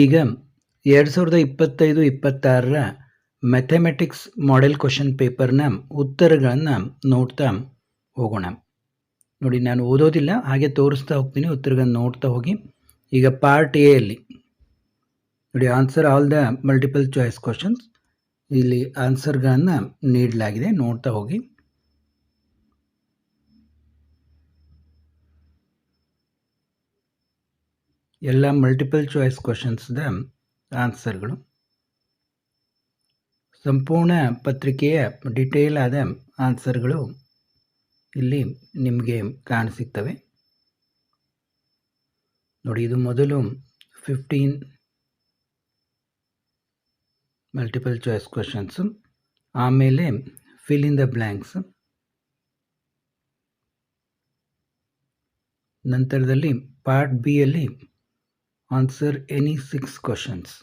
ಈಗ 2025-26ರ mathematics model question ಪೇಪರ್ನ ಉತ್ತರಗಳನ್ನು ನೋಡ್ತಾ ಹೋಗೋಣ. ನೋಡಿ, ನಾನು ಓದೋದಿಲ್ಲ, ಹಾಗೆ ತೋರಿಸ್ತಾ ಹೋಗ್ತೀನಿ, ಉತ್ತರಗಳನ್ನು ನೋಡ್ತಾ ಹೋಗಿ. ಈಗ ಪಾರ್ಟ್ ಎ ಅಲ್ಲಿ ನೋಡಿ, answer all the multiple choice questions. ಇಲ್ಲಿ ಆನ್ಸರ್ಗಳನ್ನು ನೀಡಲಾಗಿದೆ, ನೋಡ್ತಾ ಹೋಗಿ. ಎಲ್ಲ ಮಲ್ಟಿಪಲ್ ಚಾಯ್ಸ್ ಕ್ವಶನ್ಸ್ದ ಆನ್ಸರ್ಗಳು. ಸಂಪೂರ್ಣ ಪತ್ರಿಕೆಯ ಡಿಟೇಲ್ ಆದ ಆನ್ಸರ್ಗಳು ಇಲ್ಲಿ ನಿಮಗೆ ಕಾಣಸಿಗ್ತವೆ. ನೋಡಿ, ಇದು ಮೊದಲು 15 ಮಲ್ಟಿಪಲ್ ಚಾಯ್ಸ್ ಕ್ವಶನ್ಸ್, ಆಮೇಲೆ ಫಿಲ್ ಇನ್ ದ ಬ್ಲ್ಯಾಂಕ್ಸ್, ನಂತರದಲ್ಲಿ ಪಾರ್ಟ್ ಬಿ ಅಲ್ಲಿ ಆನ್ಸರ್ ಎನಿ 6 ಕ್ವಶನ್ಸ್.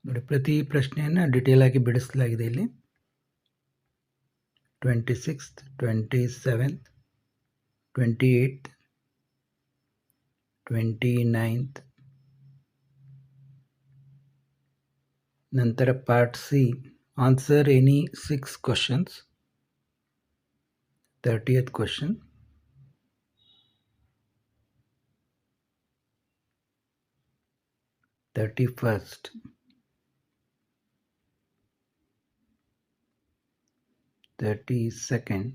ನೋಡಿ, ಪ್ರತಿ ಪ್ರಶ್ನೆಯನ್ನು ಡಿಟೇಲ್ ಆಗಿ ಬಿಡಿಸಲಾಗಿದೆ. ಇಲ್ಲಿ 26th, 27th, 28th, 29th, ನಂತರ part C answer any 6 questions, 30th question, 31st, 32nd,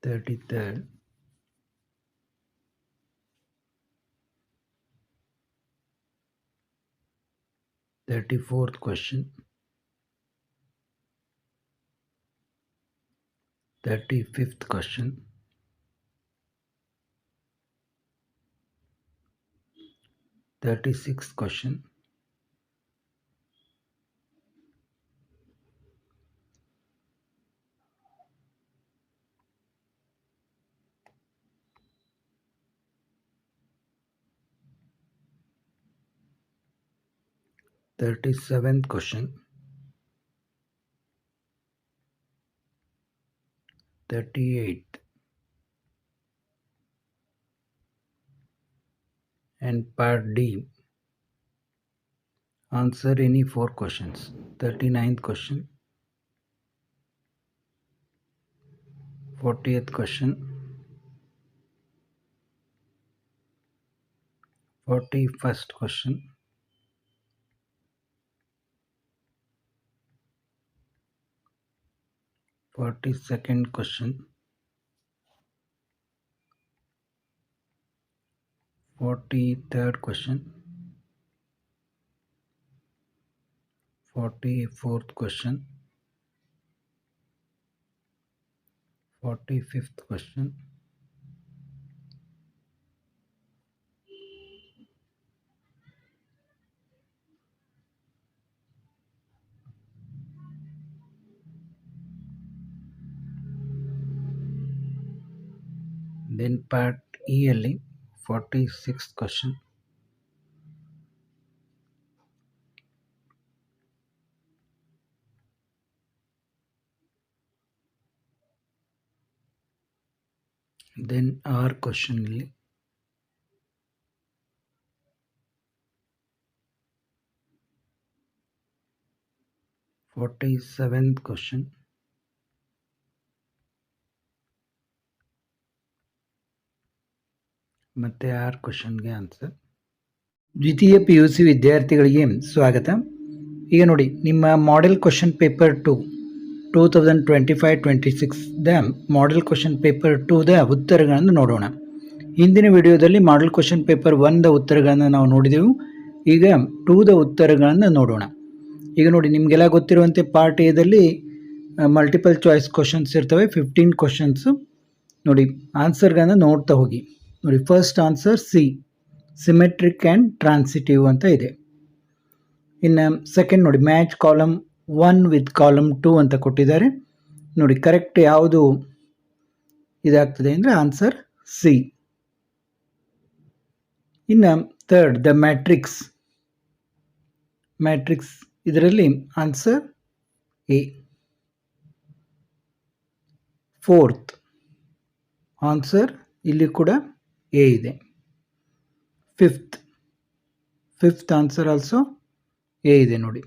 33rd, 34th question, 35th question, 36th question, 37th question, 38th, and part D answer any 4 questions, 39th question, 40th question, 41st question, 42nd question, 43rd question, 44th question, 45th question, then part E ಅಲ್ಲಿ 46th question, then R question ಅಲ್ಲಿ 47th question, ಮತ್ತೆ 6 ಕ್ವಶನ್ಗೆ answer. ದ್ವಿತೀಯ PUC ವಿದ್ಯಾರ್ಥಿಗಳಿಗೆ ಸ್ವಾಗತ. ಈಗ ನೋಡಿ, ನಿಮ್ಮ ಮಾಡೆಲ್ ಕ್ವಶನ್ ಪೇಪರ್ 2025-26ದ ಮಾಡೆಲ್ ಕ್ವಶನ್ ಪೇಪರ್ 2ದ ಉತ್ತರಗಳನ್ನು ನೋಡೋಣ. ಹಿಂದಿನ ವಿಡಿಯೋದಲ್ಲಿ ಮಾಡೆಲ್ ಕ್ವಶನ್ ಪೇಪರ್ 1ದ ಉತ್ತರಗಳನ್ನು ನಾವು ನೋಡಿದೆವು. ಈಗ 2ದ ಉತ್ತರಗಳನ್ನು ನೋಡೋಣ. ಈಗ ನೋಡಿ, ನಿಮಗೆಲ್ಲ ಗೊತ್ತಿರುವಂತೆ ಪಾರ್ಟ್ ಎದಲ್ಲಿ ಮಲ್ಟಿಪಲ್ ಚಾಯ್ಸ್ ಕ್ವಶನ್ಸ್ ಇರ್ತವೆ, 15 ಕ್ವಶನ್ಸು. ನೋಡಿ, ಆನ್ಸರ್ಗಳನ್ನು ನೋಡ್ತಾ ಹೋಗಿ. ನೋಡಿ, first answer C, symmetric and transitive ಅಂತ ಇದೆ. ಇನ್ನು ಸೆಕೆಂಡ್ ನೋಡಿ, ಮ್ಯಾಚ್ ಕಾಲಮ್ 1 ವಿತ್ ಕಾಲಮ್ 2 ಅಂತ ಕೊಟ್ಟಿದ್ದಾರೆ. ನೋಡಿ, ಕರೆಕ್ಟ್ ಯಾವುದು ಇದಾಗ್ತದೆ ಅಂದರೆ ಆನ್ಸರ್ ಸಿ. ಇನ್ನು ಥರ್ಡ್ ದ ಮ್ಯಾಟ್ರಿಕ್ಸ್ ಇದರಲ್ಲಿ ಆನ್ಸರ್ ಎ. ಫೋರ್ತ್ ಆನ್ಸರ್ ಇಲ್ಲಿ ಕೂಡ ಎ ಇದೆ. ಫಿಫ್ತ್ ಆನ್ಸರ್ ಆಲ್ಸೋ ಎ ಇದೆ ನೋಡಿ.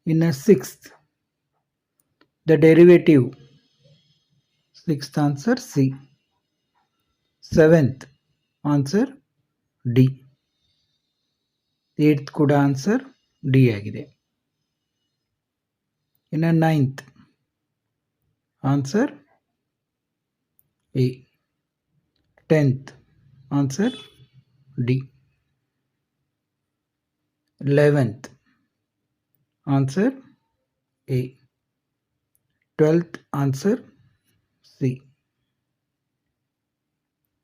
ಇನ್ನು sixth the derivative, sixth answer C. Seventh answer D. Eighth ಕೂಡ ಆನ್ಸರ್ ಡಿ ಆಗಿದೆ. ಇನ್ನು ninth answer A. 10th answer D. 11th answer A. 12th answer C.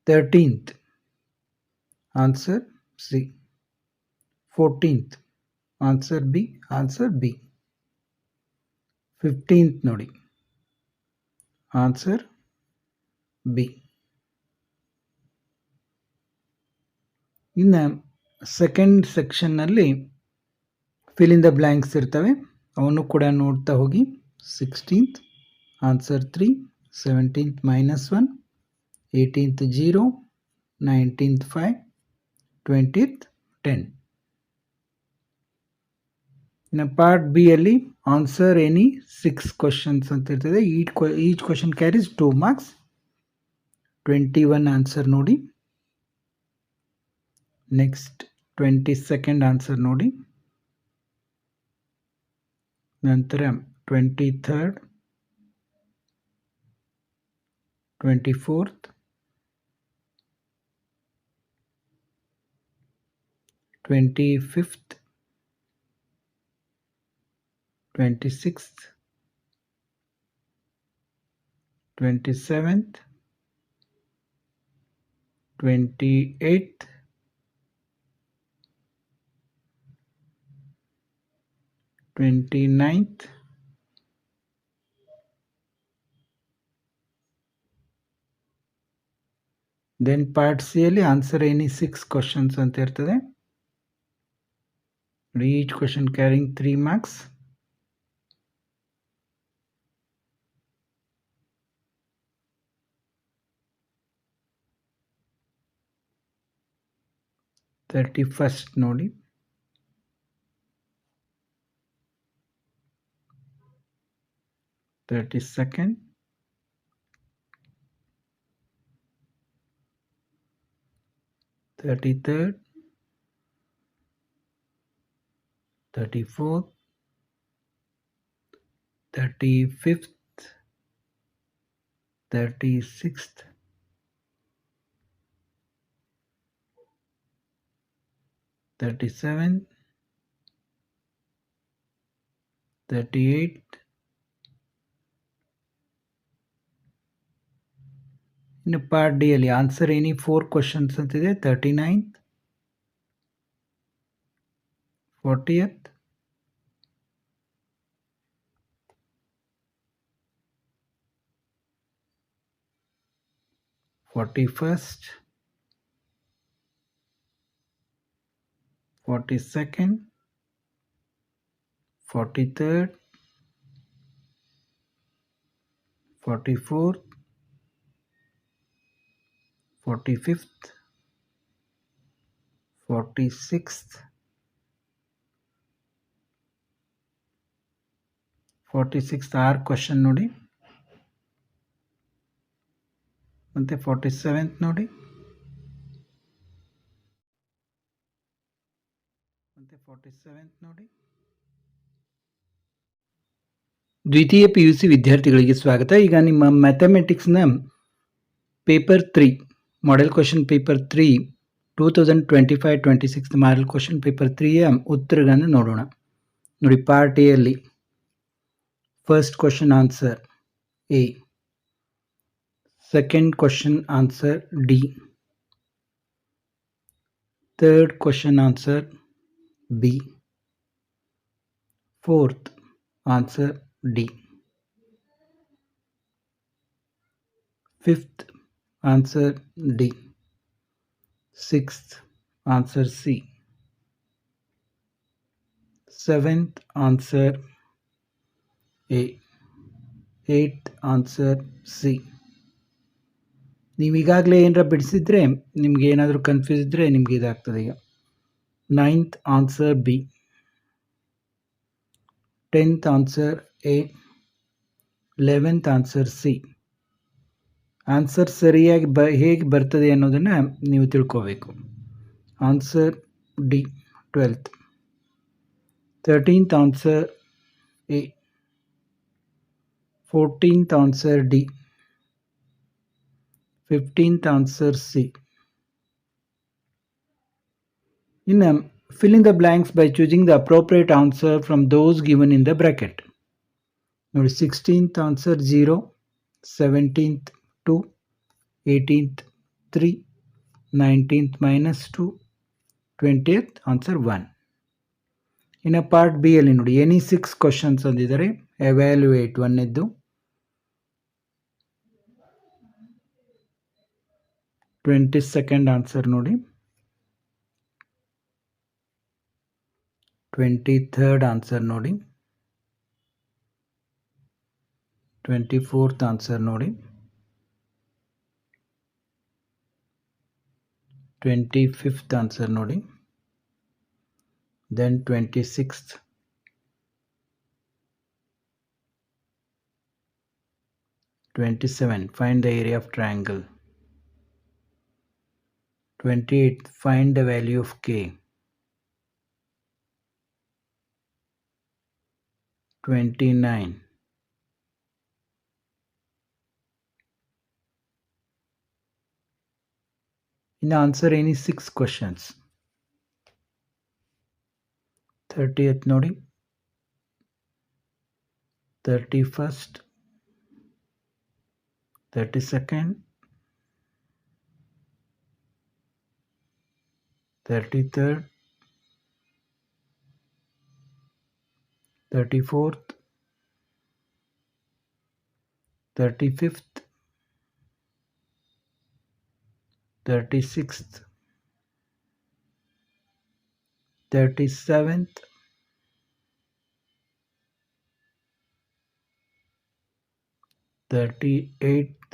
13th answer C. 14th answer B. 15th ನೋಡಿ, answer B. ಇನ್ನು second ಸೆಕ್ಷನ್ನಲ್ಲಿ fill in the blanks ಇರ್ತವೆ, ಅವನ್ನು ಕೂಡ ನೋಡ್ತಾ ಹೋಗಿ. 16th answer 3, 17th -1, 18th 0, 19th 5, 20th 10. ಇನ್ನು part B ಅಲ್ಲಿ ಆನ್ಸರ್ ಎನಿ 6 ಕ್ವಶನ್ಸ್ ಅಂತ ಇರ್ತದೆ. Each question carries 2 marks. 21 answer ನೋಡಿ. ನೆಕ್ಸ್ಟ್ 22nd ಆನ್ಸರ್ ನೋಡಿ. ನಂತರ 23rd, 24th, 25th, 26th, 27th, 28th, 29th, then part C ಅಲ್ಲಿ ಆನ್ಸರ್ ಎನಿ 6 ಕ್ವಶನ್ಸ್ ಅಂತ ಇರ್ತದೆ. Each question carrying 3 marks. 31st ನೋಡಿ. 32nd, 33rd, 34th, 35th, 36th, 37th, 38th. ಇನ್ನು part D ಅಲ್ಲಿ answer any 4 questions ಅಂತಿದೆ. 39th, 40th, 41st, 42nd, 43rd, 44th, 45th, 46th, 6 question ನೋಡಿ. ಮತ್ತೆ 47th ನೋಡಿ. ದ್ವಿತೀಯ PUC ವಿದ್ಯಾರ್ಥಿಗಳಿಗೆ ಸ್ವಾಗತ. ಈಗ ನಿಮ್ಮ ಮ್ಯಾಥಮೆಟಿಕ್ಸ್ನ paper 3 model question paper 3 2025-26 model question paper 3ಯ ಉತ್ತರಗಳನ್ನು ನೋಡೋಣ. ನೋಡಿ, ಪಾರ್ಟ್ ಎ ಅಲ್ಲಿ first question answer A, second question answer D, third question answer B, fourth answer D, fifth answer D, 6th answer C. 7th answer A. 8th answer C. ನೀವು ಈಗಾಗಲೇ ಏನಾರ ಬಿಡಿಸಿದ್ರೆ ನಿಮ್ಗೆ ಏನಾದರೂ ಕನ್ಫ್ಯೂಸ್ ಇದ್ದರೆ ನಿಮಗೆ ಇದಾಗ್ತದೆ ಈಗ. 9th answer B. 10th answer A. 11th answer C. Answer ಸರಿಯಾಗಿ ಹೇಗೆ ಬರ್ತದೆ ಅನ್ನೋದನ್ನು ನೀವು ತಿಳ್ಕೋಬೇಕು. Answer D 12th. 13th answer A. 14th answer D. 15th answer C. Fill in the blanks by choosing the appropriate answer from those given in the bracket. 16th answer 0, 17th 2, 18th 3, 19th -2, 20th answer 1. ಇನ್ನು part B ಅಲ್ಲಿ ನೋಡಿ any 6 questions ಅಂದಿದ್ದಾರೆ. Evaluate 1ನೇದ್ದು. 22nd answer ನೋಡಿ. 23rd answer ನೋಡಿ. 24th answer ನೋಡಿ. 25th answer ನೋಡಿ. Then 26th. 27. Find the area of triangle. 28. Find the value of K. 29. In the answer any 6 questions. 30th ನೋಡಿ. 31st. 32nd. 33rd. 34th. 35th. 36th. 37th. 38th.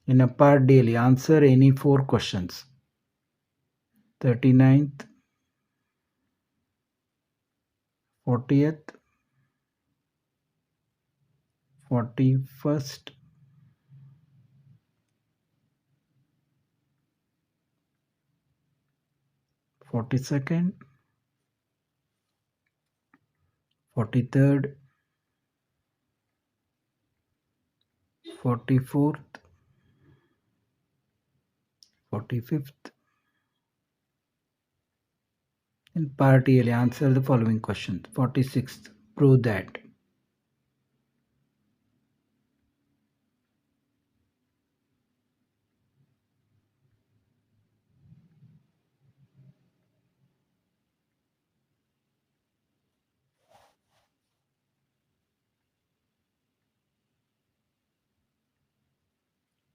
In a part daily, answer any 4 questions. 39th. 40th. 41st. 42nd. 43rd. 44th. 45th. In part A, answer the following questions. 46th. Prove that.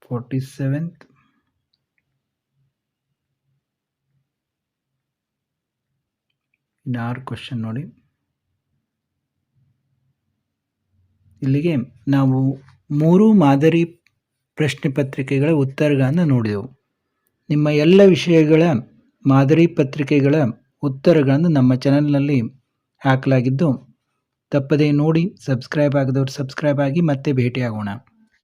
Forty-seventh. ಇನ್ನು 6 question ನೋಡಿ. ಇಲ್ಲಿಗೆ ನಾವು 3 ಮಾದರಿ ಪ್ರಶ್ನೆ ಪತ್ರಿಕೆಗಳ ಉತ್ತರಗಳನ್ನು ನೋಡಿದೆವು. ನಿಮ್ಮ ಎಲ್ಲ ವಿಷಯಗಳ ಮಾದರಿ ಪತ್ರಿಕೆಗಳ ಉತ್ತರಗಳನ್ನು ನಮ್ಮ ಚಾನಲ್ನಲ್ಲಿ ಹಾಕಲಾಗಿದ್ದು ತಪ್ಪದೇ ನೋಡಿ. ಸಬ್ಸ್ಕ್ರೈಬ್ ಆಗದವರು ಸಬ್ಸ್ಕ್ರೈಬ್ ಆಗಿ ಮತ್ತೆ ಭೇಟಿಯಾಗೋಣ.